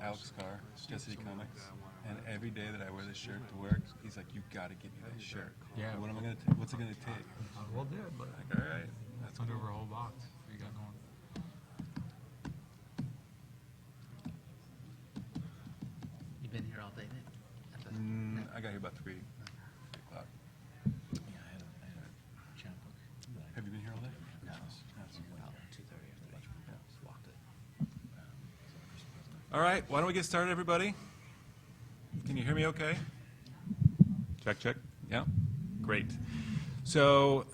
Alex Carr, Eccc Comics, and every day that I wear this shirt to work, he's like, "You got to get me that shirt." Yeah. What am I gonna? What's it gonna take? We'll do it, but Like, all right, that's send cool. over a whole box. You got one. You been here all day, Nick? I got here about 3 o'clock. Yeah, I had a channel book. Have you been here all day? No, about 2:30 after lunch. Just walked it. All right, why don't we get started, everybody? Can you hear me okay? Check, check. Yeah? Great. So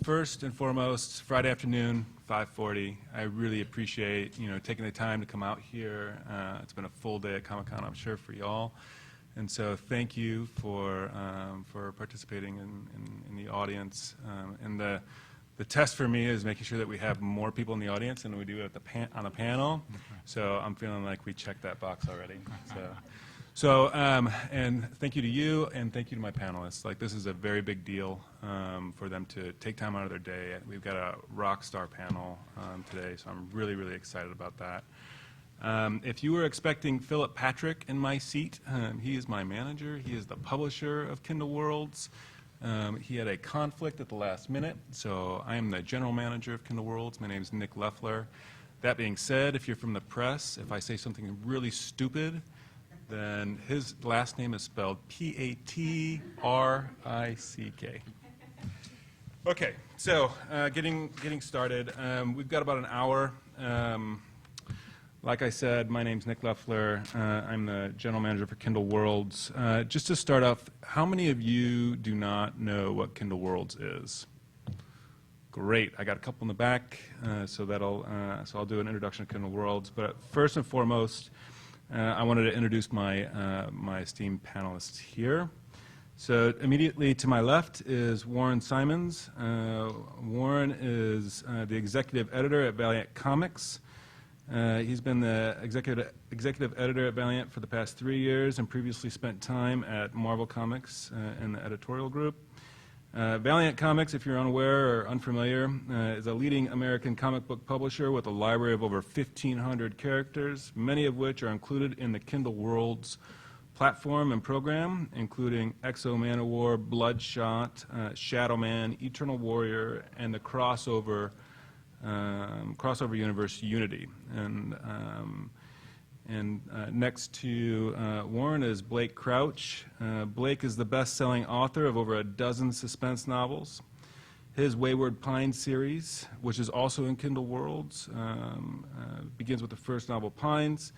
first and foremost, Friday afternoon, 5:40. I really appreciate taking the time to come out here. It's been a full day at Comic-Con, I'm sure, for y'all. And so thank you for participating in the audience. And the test for me is making sure that we have more people in the audience than we do at on the panel. So I'm feeling like we checked that box already. So and thank you to you, and thank you to my panelists. Like, this is a very big deal for them to take time out of their day. We've got a rock star panel today, so I'm really, really excited about that. If you were expecting Philip Patrick in my seat, he is my manager. He is the publisher of Kindle Worlds. He had a conflict at the last minute, so I am the general manager of Kindle Worlds. My name is Nick Leffler. That being said, if you're from the press, if I say something really stupid, then his last name is spelled Patrick. Okay, so getting started. We've got about an hour. Like I said, my name's Nick Leffler. I'm the general manager for Kindle Worlds. Just to start off, how many of you do not know what Kindle Worlds is? Great. I got a couple in the back, so I'll do an introduction to Kindle Worlds. But first and foremost, I wanted to introduce my esteemed panelists here. So immediately to my left is Warren Simons. Warren is the executive editor at Valiant Comics. He's been the executive editor at Valiant for the past 3 years and previously spent time at Marvel Comics in the editorial group. Valiant Comics, if you're unaware or unfamiliar, is a leading American comic book publisher with a library of over 1,500 characters, many of which are included in the Kindle Worlds platform and program, including Exo Manowar, Bloodshot, Shadow Man, Eternal Warrior, and the crossover universe Unity. And next to Warren is Blake Crouch. Blake is the best-selling author of over a dozen suspense novels. His Wayward Pine series, which is also in Kindle Worlds, begins with the first novel, Pines,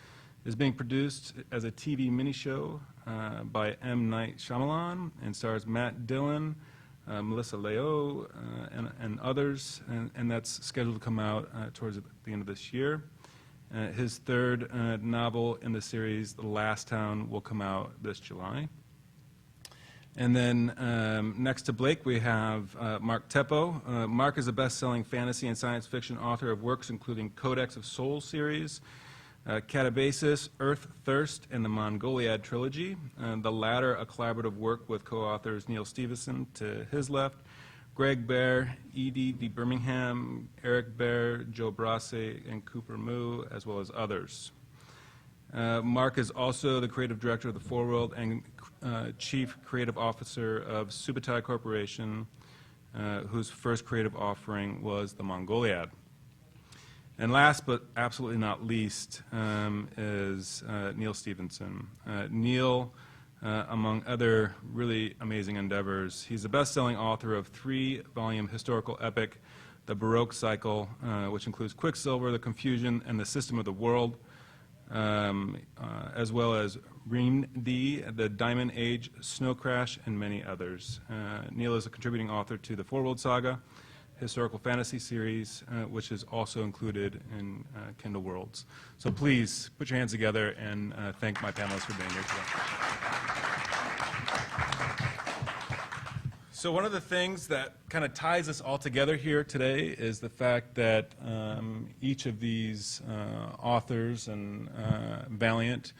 is being produced as a TV minishow by M. Night Shyamalan and stars Matt Dillon, Melissa Leo, and others, and that's scheduled to come out towards the end of this year. His third novel in the series, The Last Town, will come out this July. And then next to Blake, we have Mark Teppo. Mark is a best-selling fantasy and science fiction author of works including Codex of Souls series, Catabasis, Earth Thirst, and the Mongoliad trilogy. The latter a collaborative work with co-authors Neil Stephenson to his left, Greg Bear, Edie D. Birmingham, Eric Bear, Joe Brasse, and Cooper Moo, as well as others. Mark is also the creative director of the Foreworld and chief creative officer of Subutai Corporation, whose first creative offering was the Mongoliad. And last but absolutely not least is Neil Stephenson. Neil, among other really amazing endeavors, he's the best-selling author of 3-volume historical epic, The Baroque Cycle, which includes Quicksilver, The Confusion, and The System of the World, as well as Ream D, The Diamond Age, Snow Crash, and many others. Neil is a contributing author to the Foreworld Saga, historical fantasy series, which is also included in Kindle Worlds. So please put your hands together and thank my panelists for being here today. So one of the things that kind of ties us all together here today is the fact that each of these authors and Valiant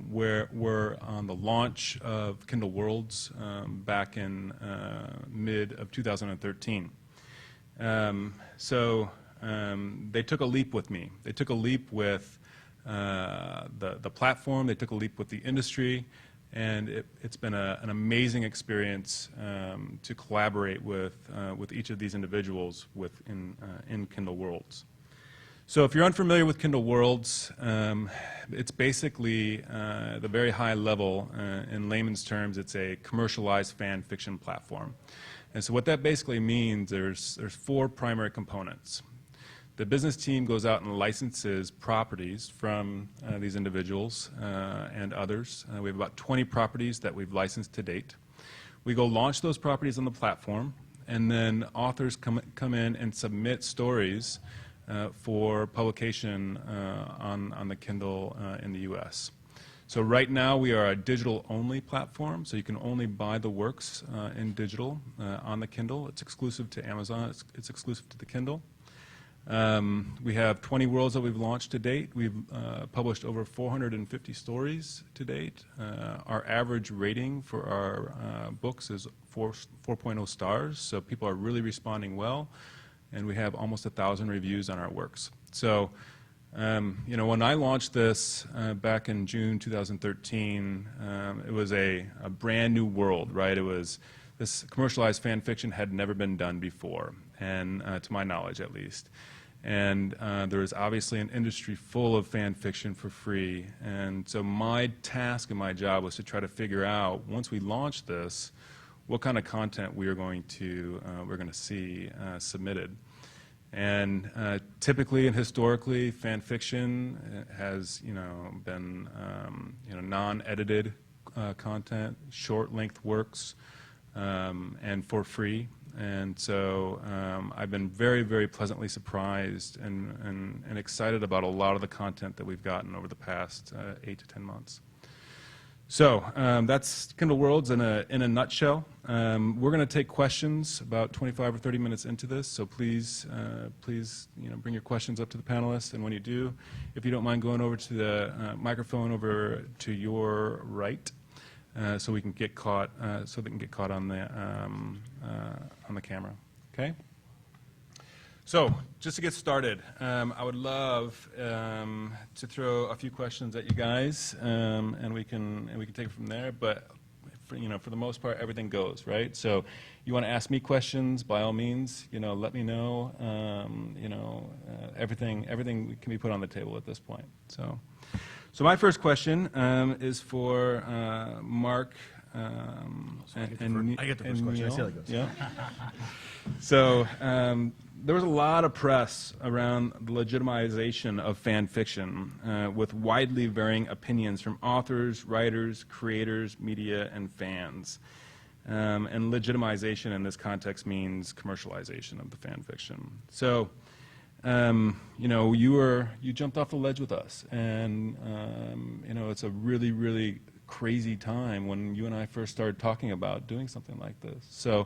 were on the launch of Kindle Worlds back in mid of 2013. So they took a leap with me. They took a leap with the platform. They took a leap with the industry, and it's been an amazing experience to collaborate with each of these individuals in Kindle Worlds. So if you're unfamiliar with Kindle Worlds, it's basically the very high level, in layman's terms, it's a commercialized fan fiction platform. And so what that basically means, there's 4 primary components. The business team goes out and licenses properties from these individuals and others. We have about 20 properties that we've licensed to date. We go launch those properties on the platform, and then authors come in and submit stories for publication on the Kindle in the U.S. So right now we are a digital-only platform, so you can only buy the works in digital on the Kindle. It's exclusive to Amazon. It's exclusive to the Kindle. We have 20 worlds that we've launched to date. We've published over 450 stories to date. Our average rating for our books is 4.0 stars, so people are really responding well. And we have almost 1,000 reviews on our works. So, when I launched this back in June 2013, it was a brand new world, right? This commercialized fan fiction had never been done before, and to my knowledge at least. And there is obviously an industry full of fan fiction for free. And so my task and my job was to try to figure out, once we launched this, what kind of content we are going to see submitted. And typically and historically, fan fiction has been non-edited content, short-length works, and for free. And so I've been very, very pleasantly surprised and excited about a lot of the content that we've gotten over the past 8 to 10 months. So that's Kindle Worlds in a nutshell. We're going to take questions about 25 or 30 minutes into this, so please bring your questions up to the panelists. And when you do, if you don't mind going over to the microphone over to your right, so we can get caught, so they can get caught on the camera. Okay. So, just to get started, I would love to throw a few questions at you guys, and we can take it from there. But for the most part, everything goes, right. So, you want to ask me questions? By all means, let me know. Everything can be put on the table at this point. So my first question is for Mark. I get the first question. I see how it goes. Yeah. So there was a lot of press around the legitimization of fan fiction with widely varying opinions from authors, writers, creators, media, and fans. And legitimization in this context means commercialization of the fan fiction. So, you jumped off the ledge with us, and it's a really, really crazy time when you and I first started talking about doing something like this. So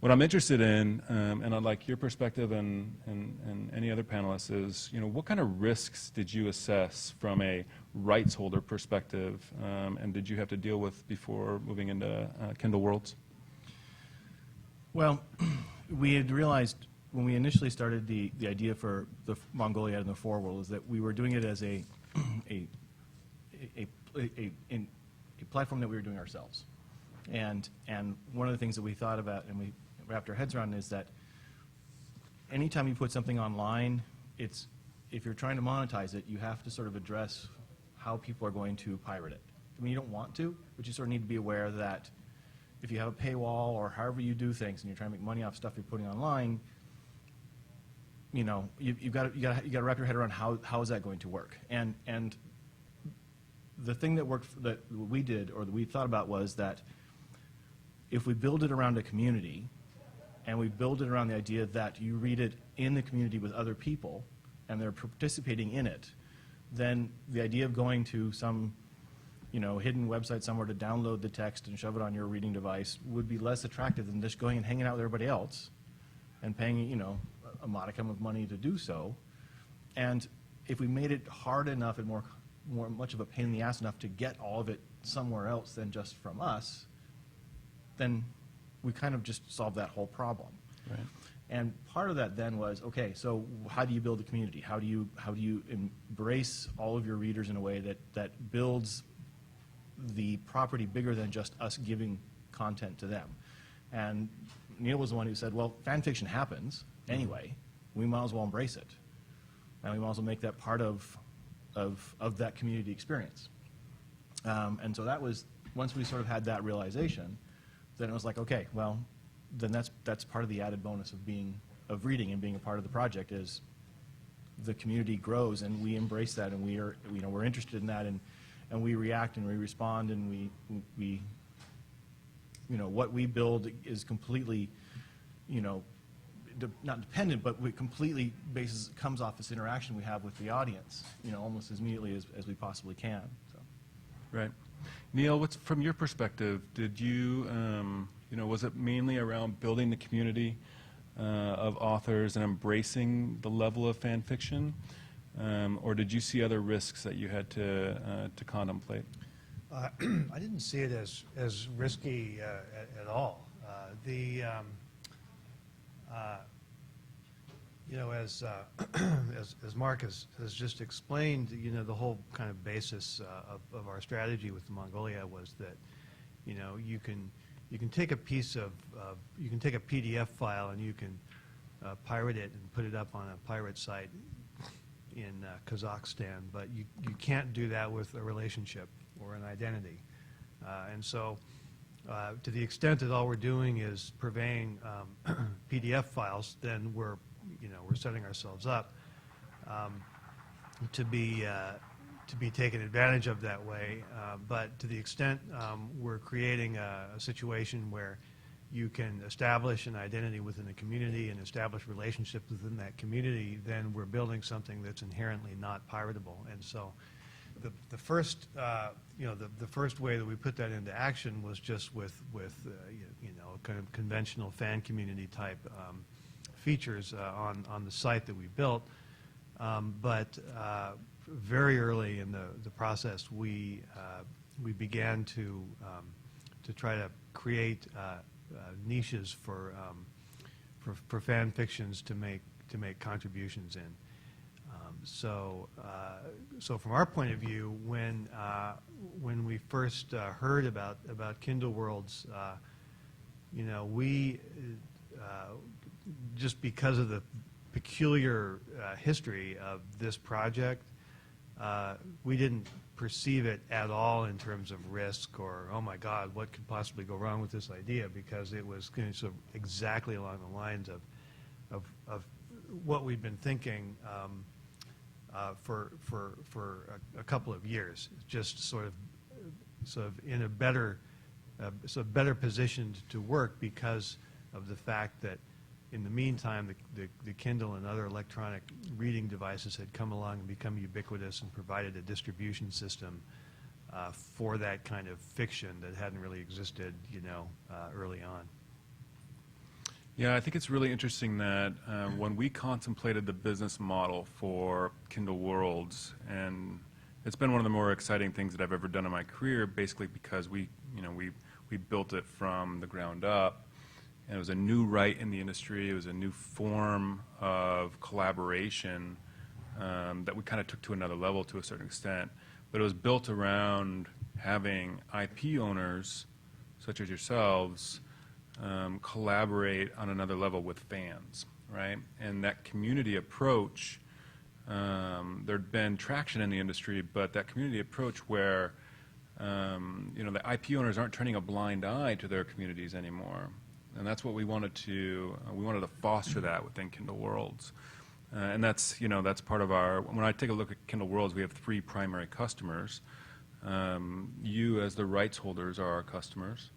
what I'm interested in, and I'd like your perspective and any other panelists, is what kind of risks did you assess from a rights holder perspective, and did you have to deal with before moving into Kindle Worlds? Well, we had realized when we initially started the idea for the Mongolia and the Foreworld is that we were doing it as a platform that we were doing ourselves. And one of the things that we thought about and we wrapped our heads around is that anytime you put something online, if you're trying to monetize it, you have to sort of address how people are going to pirate it. I mean, you don't want to, but you sort of need to be aware that if you have a paywall or however you do things and you're trying to make money off stuff you're putting online, you've got to wrap your head around how is that going to work. And the thing that worked that we did or that we thought about was that if we build it around a community and we build it around the idea that you read it in the community with other people and they're participating in it, then the idea of going to some hidden website somewhere to download the text and shove it on your reading device would be less attractive than just going and hanging out with everybody else and paying a modicum of money to do so. And if we made it hard enough and more much of a pain in the ass enough to get all of it somewhere else than just from us, then we kind of just solved that whole problem. Right. And part of that then was, okay, so how do you build a community? How do you embrace all of your readers in a way that builds the property bigger than just us giving content to them? And Neil was the one who said, well, fan fiction happens anyway. We might as well embrace it. And we might as well make that part of that community experience. And so that was, once we sort of had that realization, then it was like, okay, well, then that's part of the added bonus of reading and being a part of the project is the community grows and we embrace that and we're interested in that and we react and we respond and we what we build is completely, not dependent, but we completely comes off this interaction we have with the audience, almost as immediately as we possibly can. So. Right. Neil, from your perspective, did you, was it mainly around building the community of authors and embracing the level of fan fiction, or did you see other risks that you had to contemplate? I didn't see it as risky at all. As Mark has just explained, the whole kind of basis of our strategy with Mongolia was that, you can take a piece of you can take a PDF file and you can pirate it and put it up on a pirate site in Kazakhstan, but you can't do that with a relationship or an identity. And so to the extent that all we're doing is purveying PDF files, then we're setting ourselves up to be taken advantage of that way. But to the extent we're creating a situation where you can establish an identity within a community and establish relationships within that community, then we're building something that's inherently not piratable. And so the first way that we put that into action was just with kind of conventional fan community type features on the site that we built. But very early in the process, we began to try to create niches for fan fictions to make contributions in. So from our point of view, when we first heard about Kindle Worlds, we just because of the peculiar history of this project, we didn't perceive it at all in terms of risk or, oh my God, what could possibly go wrong with this idea, because it was sort of exactly along the lines of what we'd been thinking for a couple of years, just sort of in a better positioned to work because of the fact that in the meantime, the Kindle and other electronic reading devices had come along and become ubiquitous and provided a distribution system for that kind of fiction that hadn't really existed, early on. Yeah, I think it's really interesting that when we contemplated the business model for Kindle Worlds, and it's been one of the more exciting things that I've ever done in my career, basically because we built it from the ground up. And it was a new right in the industry. It was a new form of collaboration that we kind of took to another level to a certain extent. But it was built around having IP owners, such as yourselves, collaborate on another level with fans, right? And that community approach, there'd been traction in the industry, but that community approach where, the IP owners aren't turning a blind eye to their communities anymore. And that's what we wanted to foster that within Kindle Worlds. And that's part of when I take a look at Kindle Worlds, we have 3 primary customers. You as the rights holders are our customers.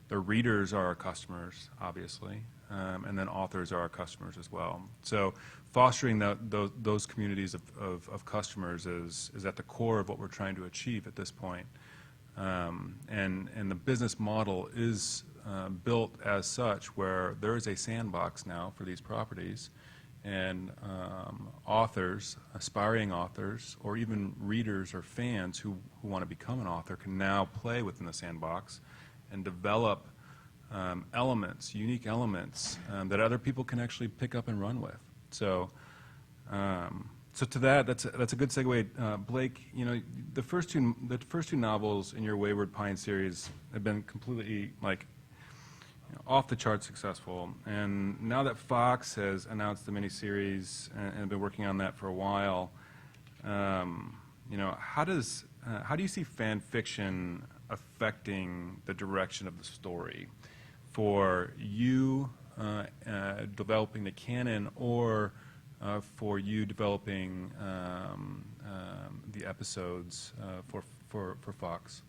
The readers are our customers, obviously. And then authors are our customers as well. So fostering those communities of customers is at the core of what we're trying to achieve at this point. And the business model is built as such where there is a sandbox now for these properties, and authors, aspiring authors, or even readers or fans who want to become an author can now play within the sandbox and develop elements, unique elements that other people can actually pick up and run with. So, so to that, that's a good segue. Blake, you know, the first two novels in your Wayward Pine series have been completely like off the chart successful, and now that Fox has announced the miniseries and been working on that for a while, you know, how do you see fan fiction affecting the direction of the story for you developing the canon, or for you developing the episodes for Fox?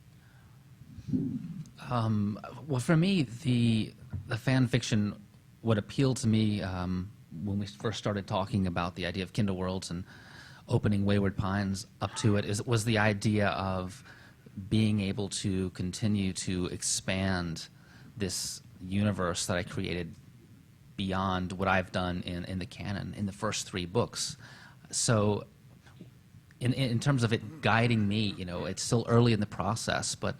Well, for me, the fan fiction, what appealed to me when we first started talking about the idea of Kindle Worlds and opening Wayward Pines up to it was the idea of being able to continue to expand this universe that I created beyond what I've done in the canon in the first 3 books. So in terms of it guiding me, you know, it's still early in the process, but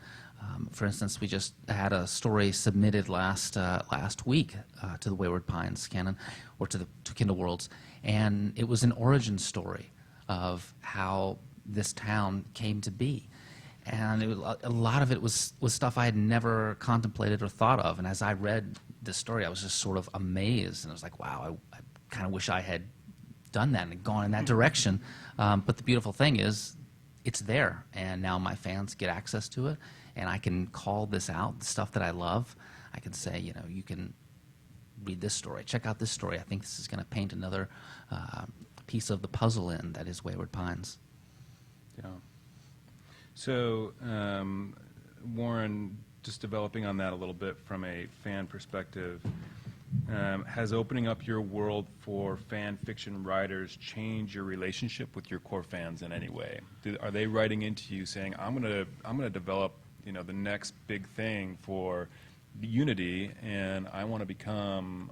for instance, we just had a story submitted last week to the Wayward Pines canon, or to Kindle Worlds, and it was an origin story of how this town came to be. And a lot of it was stuff I had never contemplated or thought of. And as I read this story, I was just sort of amazed. And I was like, wow, I kind of wish I had done that and gone in that direction. But the beautiful thing is, it's there. And now my fans get access to it. And I can call this out, the stuff that I love. I can say, you know, you can read this story, check out this story. I think this is going to paint another piece of the puzzle in that is Wayward Pines. Yeah. So, Warren, just developing on that a little bit from a fan perspective, has opening up your world for fan fiction writers changed your relationship with your core fans in any way? Are they writing into you saying, I'm gonna develop, you know, the next big thing for Unity, and I want to become,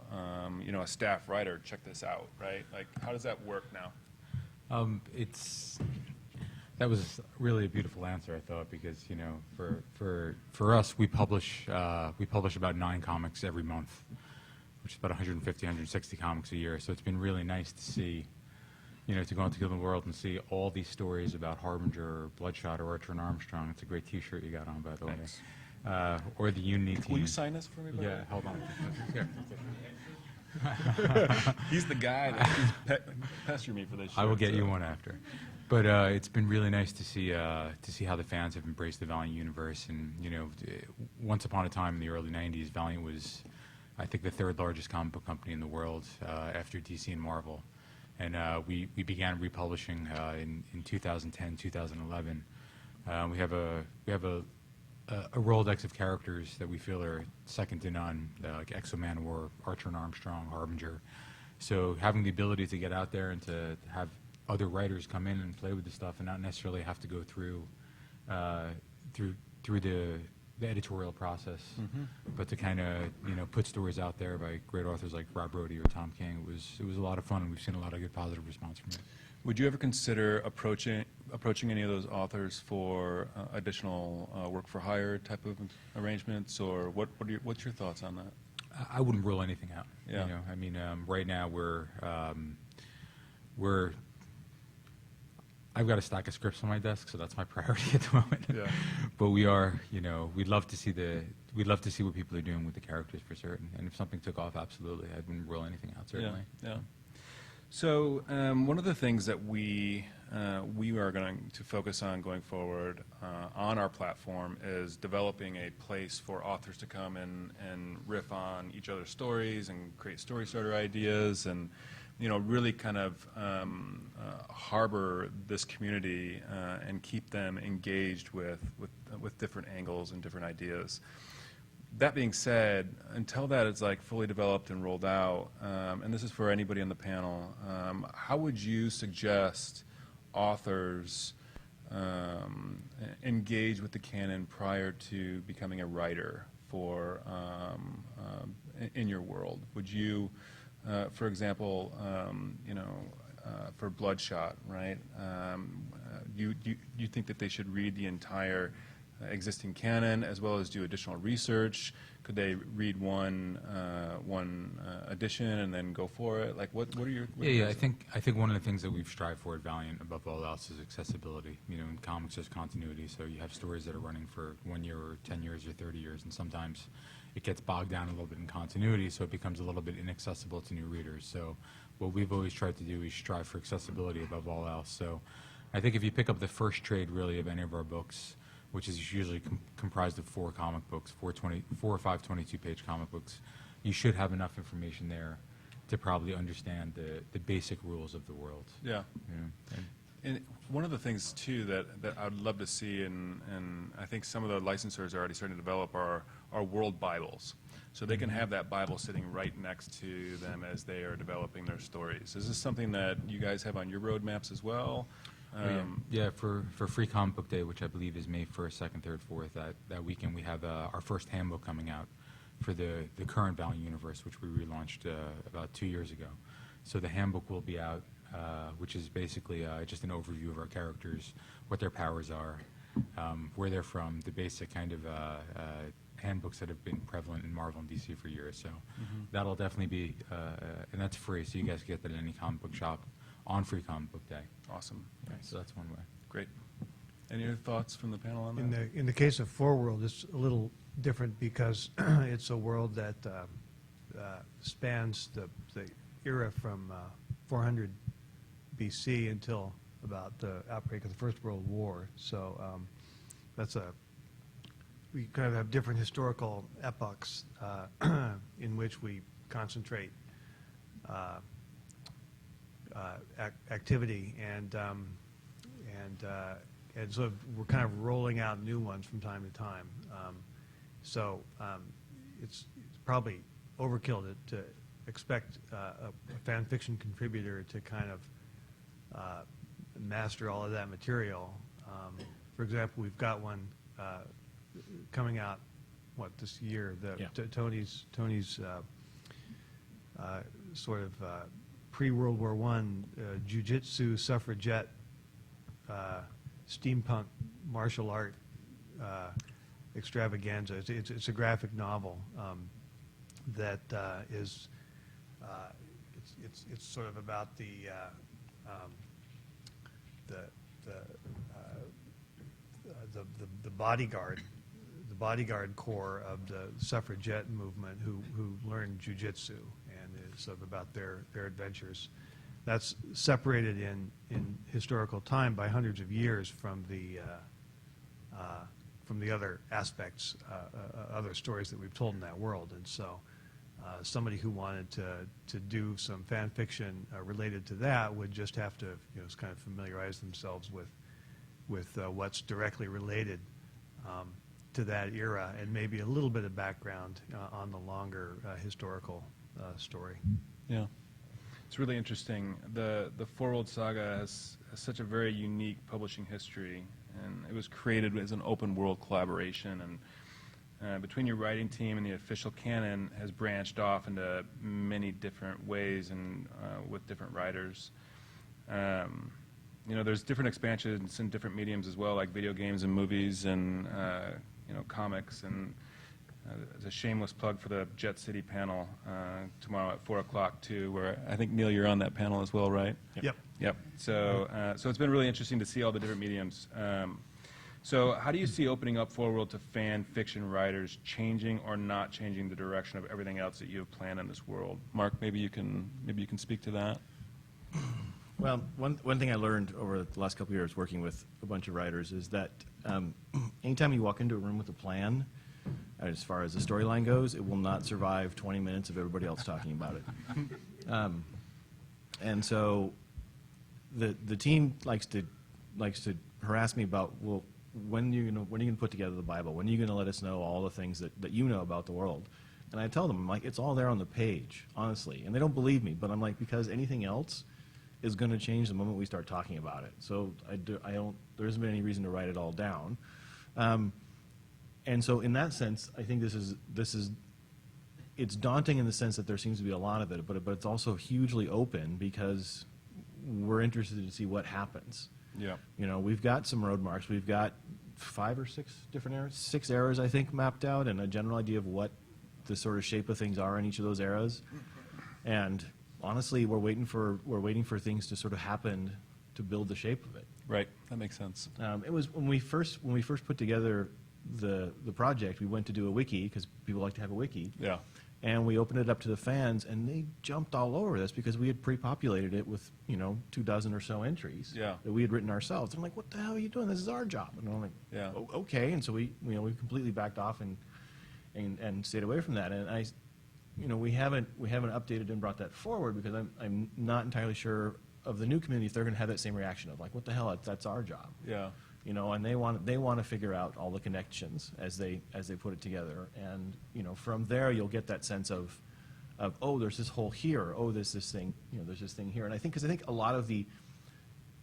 you know, a staff writer. Check this out, right? Like, how does that work now? That was really a beautiful answer, I thought, because, you know, for us, we publish about 9 comics every month, which is about 150, 160 comics a year. So it's been really nice to see, you know, to go into the world and see all these stories about Harbinger or Bloodshot or Archer and Armstrong. It's a great T-shirt you got on, by the way. Or the Unity team. Will you sign this for me? Yeah, hold on. Here. He's the guy that pestering me for this shit. I will get you one after. But it's been really nice to see how the fans have embraced the Valiant universe. And, you know, once upon a time in the early 90s, Valiant was, I think, the 3rd largest comic book company in the world after DC and Marvel. And we began republishing in 2010, 2011. We have a Rolodex of characters that we feel are second to none, like Exo-Man War, Archer and Armstrong, Harbinger. So having the ability to get out there and to have other writers come in and play with the stuff and not necessarily have to go through the editorial process, but to kind of, you know, put stories out there by great authors like Rob Brody or Tom King. It was a lot of fun, and we've seen a lot of good positive response from it. Would you ever consider approaching any of those authors for additional work for hire type of arrangements, or what's your thoughts on that? I wouldn't rule anything out. Yeah. You know, I mean, right now I've got a stack of scripts on my desk, so that's my priority at the moment. Yeah. But we are, you know, we'd love to see what people are doing with the characters for certain. And if something took off, absolutely, I wouldn't rule anything out, certainly. Yeah. So one of the things that we are going to focus on going forward on our platform is developing a place for authors to come and riff on each other's stories and create story starter ideas, and, you know, really kind of harbor this community and keep them engaged with different angles and different ideas. That being said, until that is like fully developed and rolled out, and this is for anybody on the panel, how would you suggest authors engage with the canon prior to becoming a writer for in your world? Would you, for example, you know, for Bloodshot, right? You think that they should read the entire existing canon as well as do additional research? Could they read one edition and then go for it? Like, what are your... what are Yeah, your- I think one of the things that we've strived for at Valiant above all else is accessibility. You know, in comics there's continuity, so you have stories that are running for 1 year or 10 years or 30 years, and sometimes it gets bogged down a little bit in continuity, so it becomes a little bit inaccessible to new readers. So what we've always tried to do is strive for accessibility above all else. So I think if you pick up the first trade really of any of our books, which is usually comprised of 4 comic books, 4 or 5 22-page comic books, you should have enough information there to probably understand the basic rules of the world. Yeah. You know? And one of the things, too, that I'd love to see, and I think some of the licensors are already starting to develop, are world Bibles. So they can have that Bible sitting right next to them as they are developing their stories. Is this something that you guys have on your roadmaps as well? Yeah, for Free Comic Book Day, which I believe is May 1st, 2nd, 3rd, 4th, that weekend we have our first handbook coming out for the current Valiant universe, which we relaunched about 2 years ago. So the handbook will be out, which is basically just an overview of our characters, what their powers are, where they're from, the basic kind of handbooks that have been prevalent in Marvel and DC for years. So that'll definitely be, and that's free, so you guys can get that at any comic book shop on Free Comic Book Day. Awesome. Nice. So that's one way. Great. Any other thoughts from the panel on that? In the case of Foreworld, it's a little different because it's a world that spans the era from 400 BC until about the outbreak of the First World War. So we kind of have different historical epochs in which we concentrate activity, and so we're kind of rolling out new ones from time to time. It's probably overkill to expect a fan fiction contributor to kind of master all of that material. For example, we've got one coming out this year. Tony's sort of pre-World War I jiu-jitsu suffragette steampunk martial art extravaganza. It's a graphic novel that is it's sort of about the bodyguard corps of the suffragette movement who learned jiu-jitsu, and it's sort of about their adventures. That's separated in historical time by hundreds of years from the other aspects, other stories that we've told in that world. And so somebody who wanted to do some fan fiction related to that would just have to kind of familiarize themselves with what's directly related to that era, and maybe a little bit of background on the longer historical story. Yeah. It's really interesting. The Foreworld Saga has such a very unique publishing history, and it was created as an open world collaboration, and between your writing team and the official canon has branched off into many different ways and with different writers. There's different expansions in different mediums as well, like video games and movies and comics, and there's a shameless plug for the Jet City panel tomorrow at 4 o'clock too, where I think, Neil, you're on that panel as well, right? Yep. So it's been really interesting to see all the different mediums. So how do you see opening up Foreworld to fan fiction writers changing or not changing the direction of everything else that you have planned in this world? Mark, maybe you can speak to that. Well, one thing I learned over the last couple of years working with a bunch of writers is that anytime you walk into a room with a plan, as far as the storyline goes, it will not survive 20 minutes of everybody else talking about it. And so the team likes to harass me about, well, when are you going to put together the Bible? When are you going to let us know all the things that you know about the world? And I tell them, I'm like, it's all there on the page, honestly. And they don't believe me, but I'm like, because anything else is going to change the moment we start talking about it. So there hasn't been any reason to write it all down. And so in that sense, I think it's daunting in the sense that there seems to be a lot of it, but it's also hugely open because we're interested to see what happens. Yeah. We've got some road marks. We've got 5 or 6 different eras, 6 eras, I think, mapped out, and a general idea of what the sort of shape of things are in each of those eras. And honestly, we're waiting for things to sort of happen to build the shape of it. Right, that makes sense. It was when we first put together the project, we went to do a wiki, because people like to have a wiki. Yeah. And we opened it up to the fans, and they jumped all over this because we had pre-populated it with, 24 or so entries Yeah. that we had written ourselves. I'm like, what the hell are you doing? This is our job. And I'm like, Yeah. Okay. And so we completely backed off and stayed away from that. And we haven't updated and brought that forward because I'm not entirely sure of the new community if they're going to have that same reaction of like, what the hell? That's our job. Yeah. And they want to figure out all the connections as they put it together, and from there you'll get that sense of oh, there's this hole here, oh, there's this thing, there's this thing here, and I think a lot of the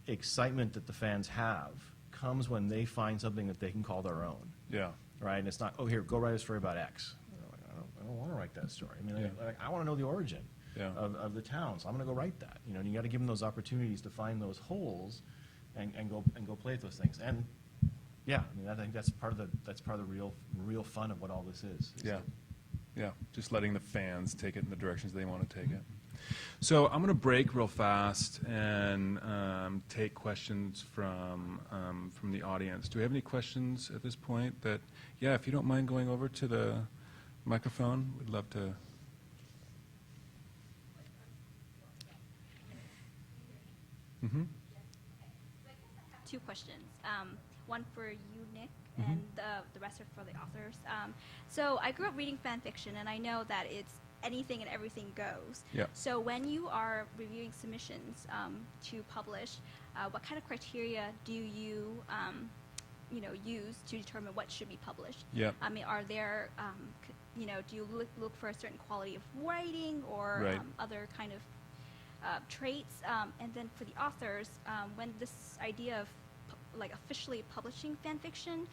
excitement that the fans have comes when they find something that they can call their own, Yeah. right? And it's not, oh, here, go write a story about X. I don't want to write that story. I mean, Yeah. I want to know the origin Yeah. of the town, so I'm going to go write that. And you got to give them those opportunities to find those holes. And go play with those things, and yeah, I mean I think that's part of the real fun of what all this is. Yeah, yeah, just letting the fans take it in the directions they want to take it. So I'm going to break real fast and take questions from the audience. Do we have any questions at this point? Yeah, if you don't mind going over to the microphone, we'd love to. Mm-hmm. 2 questions. One for you, Nick, and the rest are for the authors. So I grew up reading fan fiction, and I know that it's anything and everything goes. Yeah. So when you are reviewing submissions to publish, what kind of criteria do you use to determine what should be published? Yeah. I mean, are there do you look for a certain quality of writing or Right. other kind of traits, and then for the authors, when this idea of officially publishing fan fiction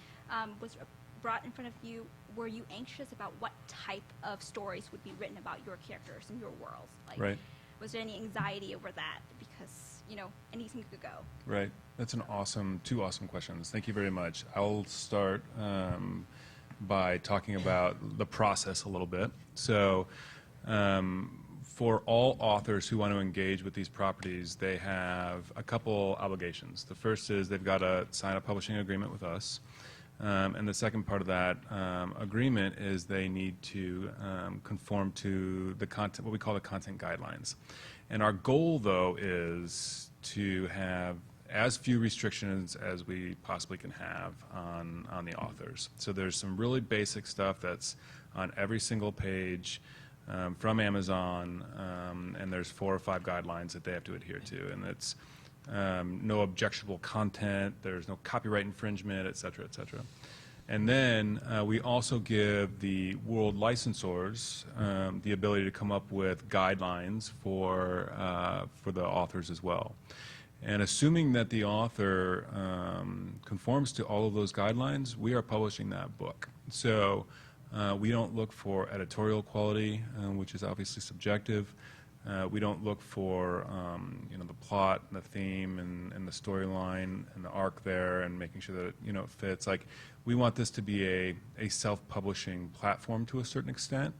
was brought in front of you, were you anxious about what type of stories would be written about your characters and your worlds? Right. Was there any anxiety over that? Because anything could go. Right. That's two awesome questions. Thank you very much. I'll start by talking about the process a little bit. So for all authors who want to engage with these properties, they have a couple obligations. The first is they've got to sign a publishing agreement with us. And the second part of that agreement is they need to conform to the content, what we call the content guidelines. And our goal, though, is to have as few restrictions as we possibly can have on the authors. So there's some really basic stuff that's on every single page from Amazon, and there's 4 or 5 guidelines that they have to adhere to, and it's no objectionable content, there's no copyright infringement, et cetera, et cetera. And then we also give the world licensors the ability to come up with guidelines for the authors as well. And assuming that the author conforms to all of those guidelines, we are publishing that book. So we don't look for editorial quality, which is obviously subjective. We don't look for the plot and the theme and the storyline and the arc there and making sure that it fits. Like, we want this to be a self-publishing platform to a certain extent,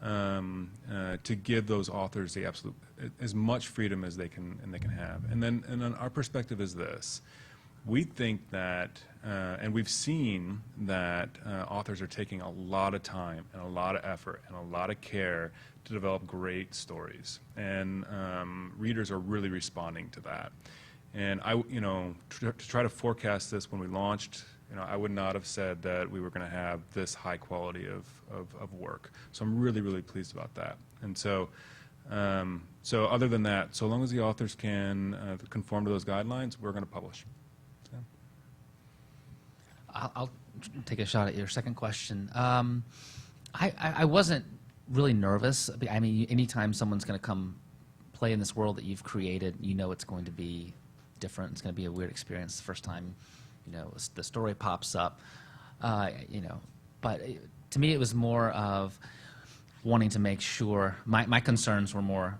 to give those authors the absolute as much freedom as they can have. And then our perspective is this: we think that, and we've seen that authors are taking a lot of time and a lot of effort and a lot of care to develop great stories, and readers are really responding to that. And to try to forecast this when we launched, I would not have said that we were going to have this high quality of work. So I'm really, really pleased about that. And so, other than that, so long as the authors can conform to those guidelines, we're going to publish. I'll take a shot at your second question. I wasn't really nervous. I mean, anytime someone's going to come play in this world that you've created, it's going to be different. It's going to be a weird experience the first time, the story pops up. But to me, it was more of wanting to make sure. My concerns were more,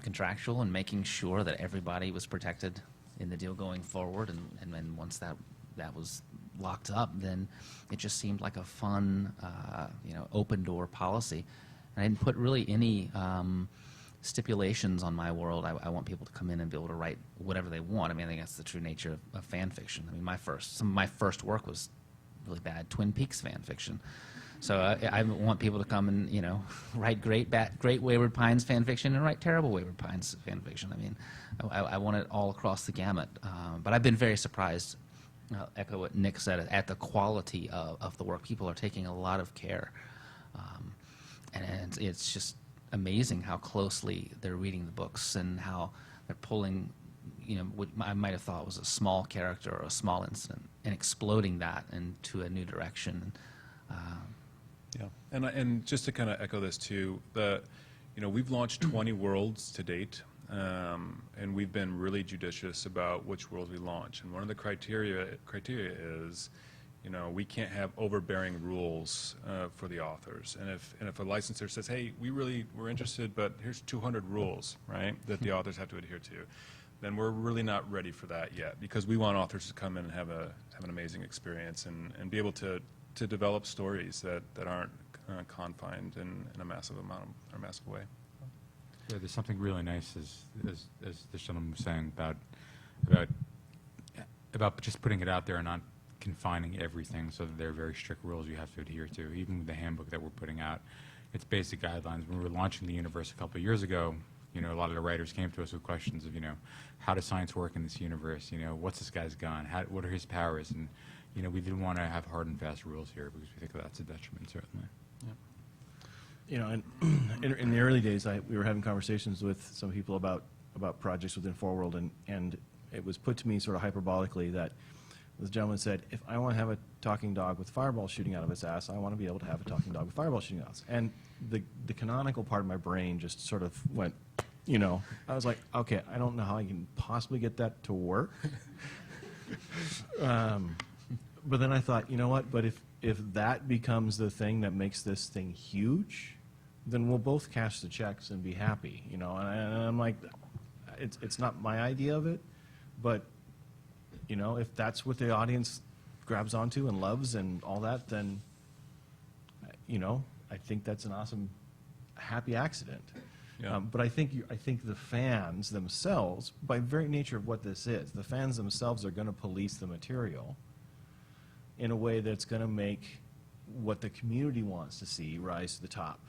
contractual and making sure that everybody was protected in the deal going forward. And then once that was locked up, then it just seemed like a fun, open door policy. And I didn't put really any stipulations on my world. I want people to come in and be able to write whatever they want. I mean, I think that's the true nature of fan fiction. I mean, some of my first work was really bad Twin Peaks fan fiction. So I want people to come and write great Wayward Pines fan fiction and write terrible Wayward Pines fan fiction. I mean, I want it all across the gamut. But I've been very surprised. I'll echo what Nick said at the quality of the work. People are taking a lot of care, and it's just amazing how closely they're reading the books and how they're pulling, what I might have thought was a small character or a small incident and exploding that into a new direction. Yeah, and just to kind of echo this too, we've launched 20 worlds to date, and we've been really judicious about which worlds we launch. And one of the criteria is, we can't have overbearing rules for the authors. And if a licensor says, hey, we're interested, but here's 200 rules, right, that the authors have to adhere to, then we're really not ready for that yet, because we want authors to come in and have an amazing experience and be able to develop stories that aren't confined in a massive way. Yeah, there's something really nice, as this gentleman was saying, about just putting it out there and not confining everything so that there are very strict rules you have to adhere to. Even with the handbook that we're putting out, it's basic guidelines. When we were launching the universe a couple of years ago, a lot of the writers came to us with questions of, how does science work in this universe? What's this guy's gun? What are his powers? And we didn't want to have hard and fast rules here because we think that's a detriment, certainly. And in the early days, we were having conversations with some people about projects within 4World, and it was put to me sort of hyperbolically that this gentleman said, if I want to have a talking dog with fireballs shooting out of its ass, I want to be able to have a talking dog with fireballs shooting out of its ass. And the canonical part of my brain just sort of went, I was like, okay, I don't know how I can possibly get that to work. But then I thought, you know what, but if that becomes the thing that makes this thing huge, then we'll both cash the checks and be happy, and I'm like, it's not my idea of it, but, if that's what the audience grabs onto and loves and all that, then, I think that's an awesome, happy accident. Yeah. But I think the fans themselves, by very nature of what this is, the fans themselves are going to police the material in a way that's going to make what the community wants to see rise to the top.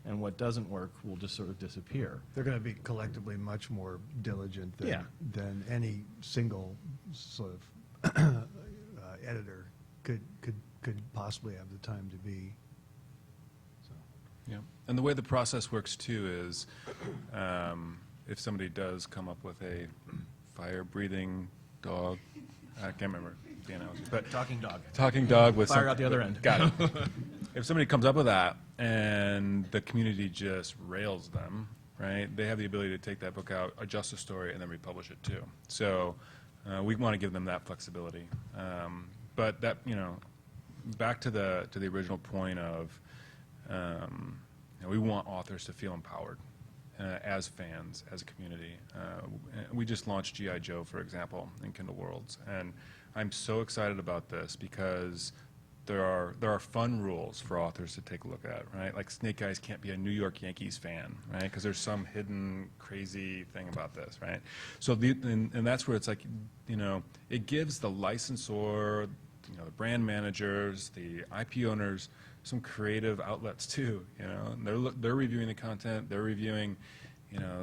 And what doesn't work will just sort of disappear. They're going to be collectively much more diligent than any single sort of editor could possibly have the time to be. So. Yeah, and the way the process works too is, if somebody does come up with a fire-breathing dog, I can't remember the analogy, but Talking dog. talking dog with Fire out the other end. Got it. If somebody comes up with that and the community just rails them, right? They have the ability to take that book out, adjust the story, and then republish it too. So we want to give them that flexibility. But that, back to the original point of, we want authors to feel empowered as fans, as a community. We just launched G.I. Joe, for example, in Kindle Worlds, and I'm so excited about this because there are fun rules for authors to take a look at, right? Like Snake Eyes can't be a New York Yankees fan, right? Because there's some hidden crazy thing about this, right? So and that's where it's like, it gives the licensor, the brand managers, the IP owners, some creative outlets too. And they're reviewing the content, they're reviewing,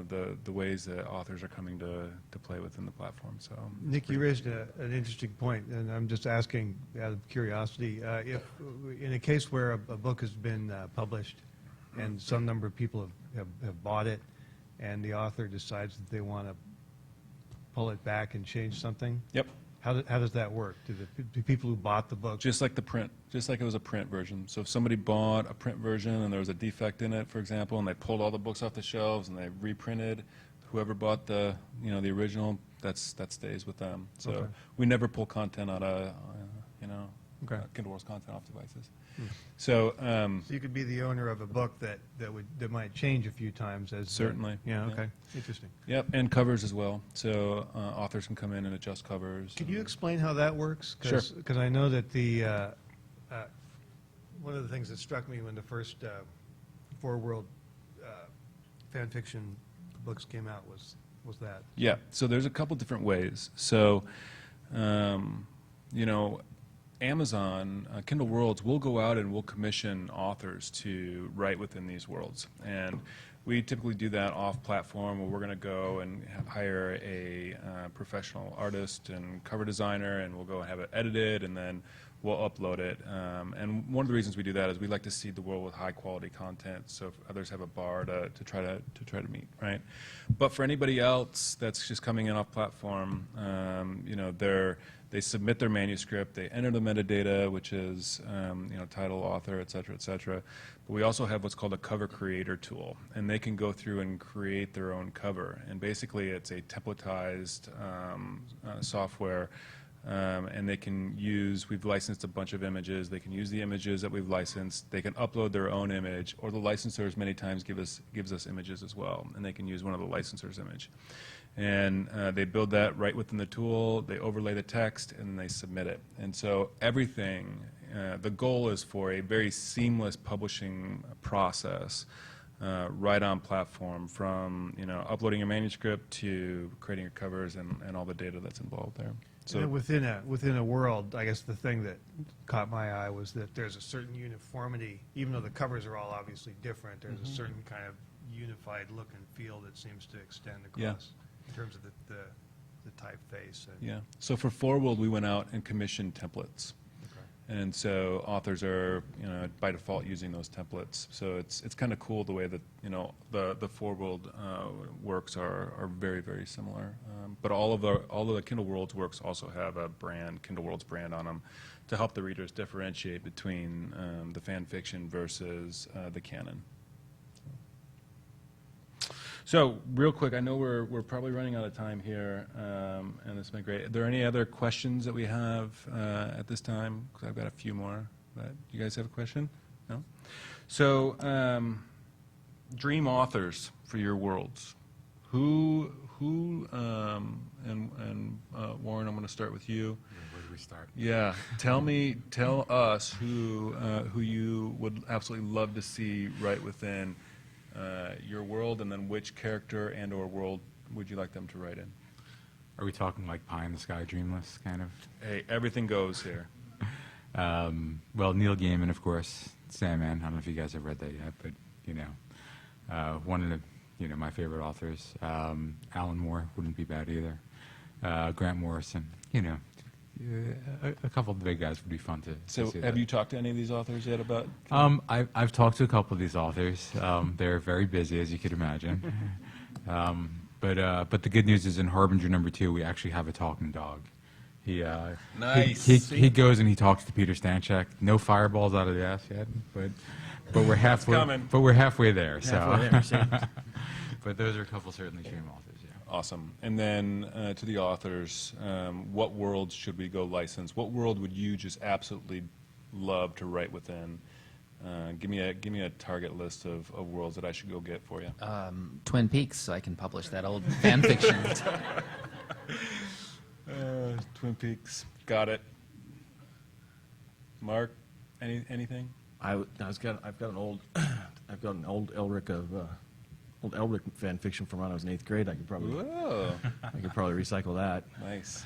the ways that authors are coming to play within the platform. So, Nick, you raised an interesting point, and I'm just asking out of curiosity, if in a case where a book has been published and some number of people have bought it, and the author decides that they want to pull it back and change something, yep. how does that work? Do the people who bought the book Just like the print, just like it was a print version. So if somebody bought a print version and there was a defect in it, for example, and they pulled all the books off the shelves and they reprinted, whoever bought the the original, that stays with them. So Okay. we never pull content out of Okay. Kindle Worlds content off devices. So So you could be the owner of a book that might change a few times as Certainly, Yeah. yeah. Okay. Interesting. yep, and covers as well. So authors can come in and adjust covers. Could you explain how that works? Sure. Because I know that the one of the things that struck me when the first Four World fan fiction books came out was that. Yeah, so there's a couple different ways. So, Amazon, Kindle Worlds, will go out and we'll commission authors to write within these worlds. And we typically do that off-platform, where we're going to go and hire a professional artist and cover designer, and we'll go and have it edited, and then we'll upload it. And one of the reasons we do that is we like to seed the world with high-quality content, so if others have a bar to try to meet, right? But for anybody else that's just coming in off-platform, they submit their manuscript, they enter the metadata, which is title, author, et cetera, but we also have what's called a cover creator tool, and they can go through and create their own cover. And basically it's a templatized software, and they can use, we've licensed a bunch of images, they can use the images that we've licensed, they can upload their own image, or the licensors many times gives us images as well, and they can use one of the licensors' image. And they build that right within the tool, they overlay the text, and they submit it. And so everything, the goal is for a very seamless publishing process right on platform, from uploading your manuscript to creating your covers and all the data that's involved there. So within a world, I guess the thing that caught my eye was that there's a certain uniformity, even though the covers are all obviously different. There's a certain kind of unified look and feel that seems to extend across. Yeah. In terms of the typeface. And Yeah. So for Forworld, we went out and commissioned templates. And so authors are, by default using those templates. So it's kind of cool the way that, the Forworld works are very, very similar. But all of the Kindle Worlds works also have a brand, Kindle Worlds brand on them, to help the readers differentiate between the fan fiction versus the canon. So real quick, I know we're probably running out of time here, and this has been great. Are there any other questions that we have at this time? Because I've got a few more. But you guys have a question? No? So dream authors for your worlds. Who and Warren, I'm going to start with you. Where do we start? Yeah, tell us who you would absolutely love to see right within your world, and then which character and or world would you like them to write in? Are we talking like pie in the sky, dreamless kind of? Hey, everything goes here. Well, Neil Gaiman, of course, Sandman. I don't know if you guys have read that yet, but one of the my favorite authors. Alan Moore wouldn't be bad either. Grant Morrison. A couple of the big guys would be fun to So see have that. you talked to any of these authors yet about? I've talked to a couple of these authors. They're very busy, as you could imagine. But the good news is in Harbinger #2, we actually have a talking dog. Nice. He goes and he talks to Peter Stanchek. No fireballs out of the ass yet, but we're halfway. coming. But we're halfway there. Halfway there, see? But those are a couple certainly dream authors. Yeah. Awesome. And then to the authors, what worlds should we go license? What world would you just absolutely love to write within? Give me a target list of worlds that I should go get for you. Twin Peaks, so I can publish that old fan fiction. Twin Peaks. Got it. Mark, anything? I've got an old old Elric fan fiction from when I was in 8th grade. I could probably Whoa. recycle that. Nice.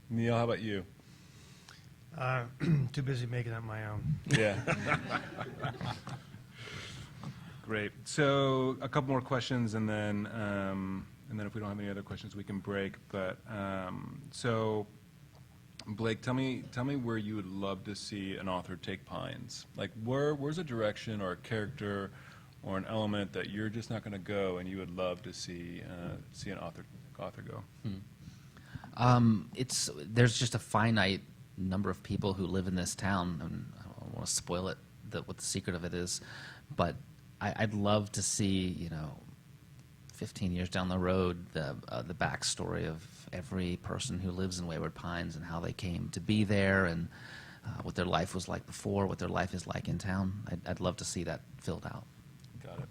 Neil, how about you? Too busy making up my own. Yeah. Great. So a couple more questions, and then if we don't have any other questions, we can break. But so, Blake, tell me where you would love to see an author take Pines. Like, where's a direction or a character or an element that you're just not going to go, and you would love to see an author go? There's just a finite number of people who live in this town, and I don't want to spoil it, what the secret of it is, but I'd love to see, 15 years down the road, the backstory of every person who lives in Wayward Pines and how they came to be there, and what their life was like before, what their life is like in town. I'd love to see that filled out. Got it.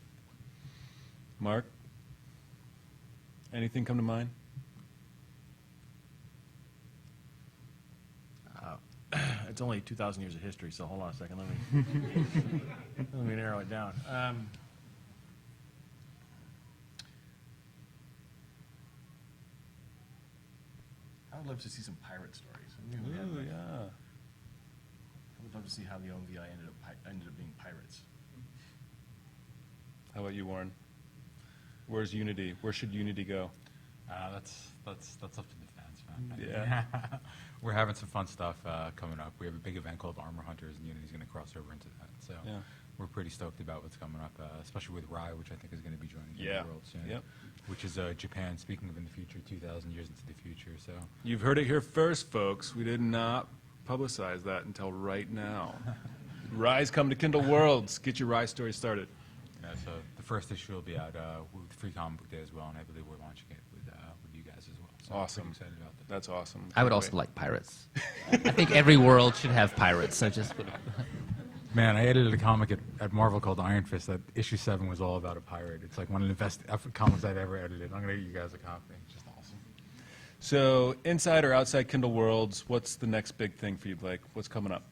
Mark? Anything come to mind? It's only 2,000 years of history, so hold on a second. Let me narrow it down. I would love to see some pirate stories. Ooh, yeah. I would love to see how the OMVI ended up being pirates. How about you, Warren? Where's Unity? Where should Unity go? That's up to the fans, man. Yeah. We're having some fun stuff coming up. We have a big event called Armor Hunters, and Unity's going to cross over into that. So Yeah. we're pretty stoked about what's coming up, especially with Rai, which I think is going to be joining Yeah. the world soon. Yep. Which is Japan, speaking of in the future, 2,000 years into the future. So You've heard it here first, folks. We did not publicize that until right now. Rise come to Kindle Worlds. Get your Rise story started. yeah, so the first issue will be out with Free Comic Book Day as well, and I believe we're launching it with you guys as well. So I'm Awesome. pretty excited about that. That's awesome. I would also like pirates. I think every world should have pirates. So just Man, I edited a comic at Marvel called Iron Fist that issue 7 was all about a pirate. It's like one of the best comics I've ever edited. I'm going to get you guys a copy. It's just awesome. So, inside or outside Kindle Worlds, what's the next big thing for you, Blake? What's coming up?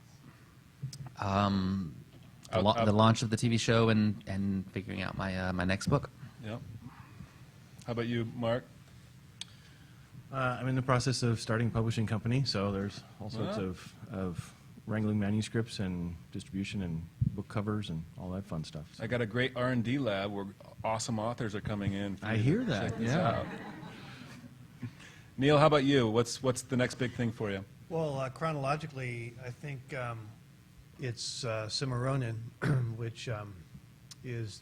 the launch of the TV show and figuring out my my next book. Yep. How about you, Mark? I'm in the process of starting a publishing company, so there's all sorts of wrangling manuscripts and distribution and book covers and all that fun stuff. I got a great R&D lab where awesome authors are coming in. for I you to hear that, check this yeah. out. Neil, how about you? What's the next big thing for you? Well, chronologically, I think it's Cimarronen, which is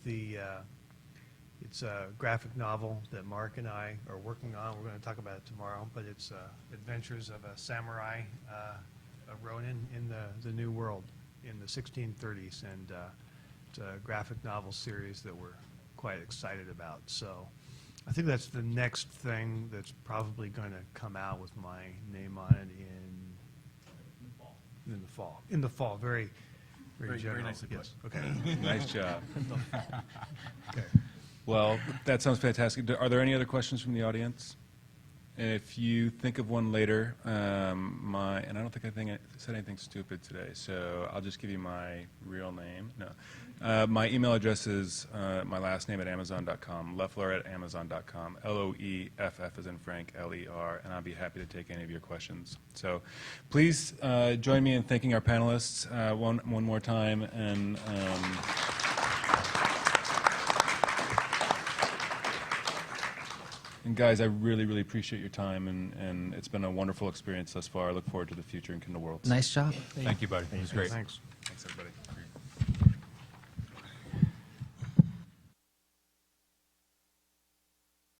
it's a graphic novel that Mark and I are working on. We're going to talk about it tomorrow, but it's adventures of a samurai, a Ronin in the New World in the 1630s, and it's a graphic novel series that we're quite excited about. So I think that's the next thing that's probably going to come out with my name on it in the fall. Very general. nicely put. Yes. Okay. Nice job. Okay. Well, that sounds fantastic. Are there any other questions from the audience? And if you think of one later, and I don't think I said anything stupid today, so I'll just give you my real name. No. My email address is my last name at Amazon.com, Leffler at Amazon.com, Loeff as in Frank, Ler, and I'll be happy to take any of your questions. So please join me in thanking our panelists one more time. And And guys, I really, really appreciate your time, and it's been a wonderful experience thus far. I look forward to the future in Kindle Worlds. Nice job. Thank you, buddy. It was great. Thanks. Thanks, everybody.